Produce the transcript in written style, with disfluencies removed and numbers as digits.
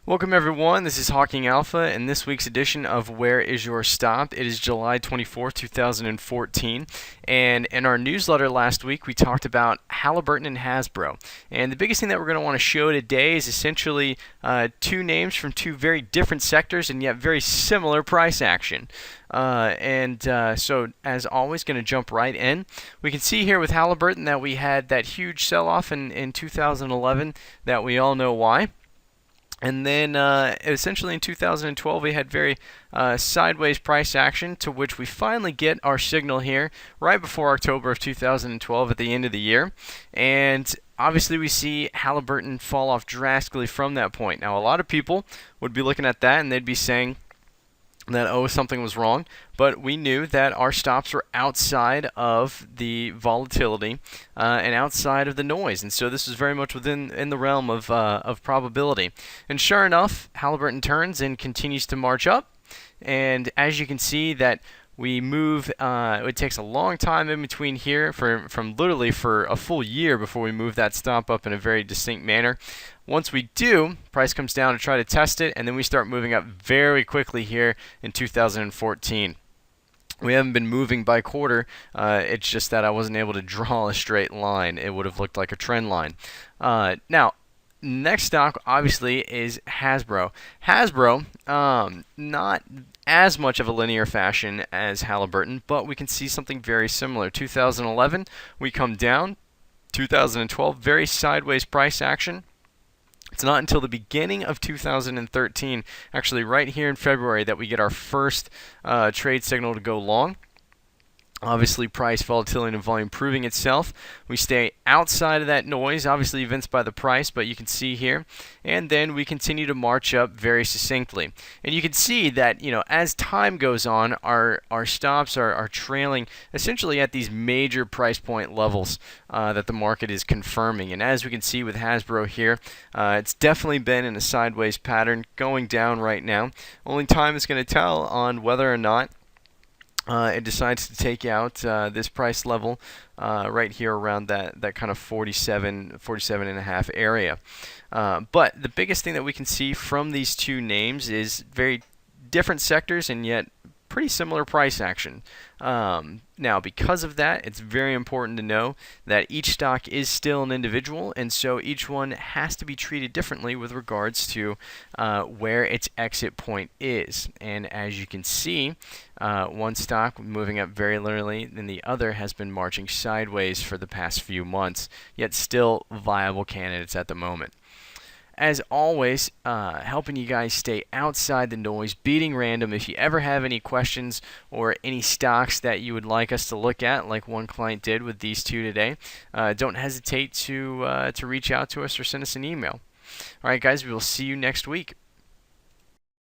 Welcome everyone, this is Hawking Alpha in this week's edition of Where Is Your Stop? It is July 24th, 2014, and in our newsletter last week we talked about Halliburton and Hasbro. And the biggest thing that we're going to want to show today is essentially two names from two very different sectors and yet very similar price action. So as always, going to jump right in. We can see here with Halliburton that we had that huge sell-off in 2011 that we all know why. And then essentially in 2012 we had very sideways price action, to which we finally get our signal here right before October of 2012 at the end of the year. And obviously we see Halliburton fall off drastically from that point. Now a lot of people would be looking at that and they'd be saying that, oh, something was wrong, but we knew that our stops were outside of the volatility and outside of the noise, and so this is very much in the realm of probability. And sure enough, Halliburton turns and continues to march up, and as you can see that we move, it takes a long time in between here, from literally for a full year before we move that stop up in a very distinct manner. Once we do, price comes down to try to test it, and then we start moving up very quickly here in 2014. We haven't been moving by quarter, it's just that I wasn't able to draw a straight line. It would have looked like a trend line. Now, next stock obviously is Hasbro. Hasbro, not as much of a linear fashion as Halliburton, but we can see something very similar. 2011, we come down. 2012, very sideways price action. It's not until the beginning of 2013, actually right here in February, that we get our first trade signal to go long. Obviously, price, volatility, and volume proving itself. We stay outside of that noise, obviously evinced by the price, but you can see here. And then we continue to march up very succinctly. And you can see that, as time goes on, our stops are trailing essentially at these major price point levels that the market is confirming. And as we can see with Hasbro here, it's definitely been in a sideways pattern going down right now. Only time is going to tell on whether or not it decides to take out this price level right here around that kind of 47 and a half area. But the biggest thing that we can see from these two names is very different sectors and yet pretty similar price action. Now, because of that, it's very important to know that each stock is still an individual, and so each one has to be treated differently with regards to where its exit point is. And as you can see, one stock moving up very linearly, and the other has been marching sideways for the past few months, yet still viable candidates at the moment. As always, helping you guys stay outside the noise, beating random. If you ever have any questions or any stocks that you would like us to look at, like one client did with these two today, don't hesitate to reach out to us or send us an email. All right, guys, we will see you next week.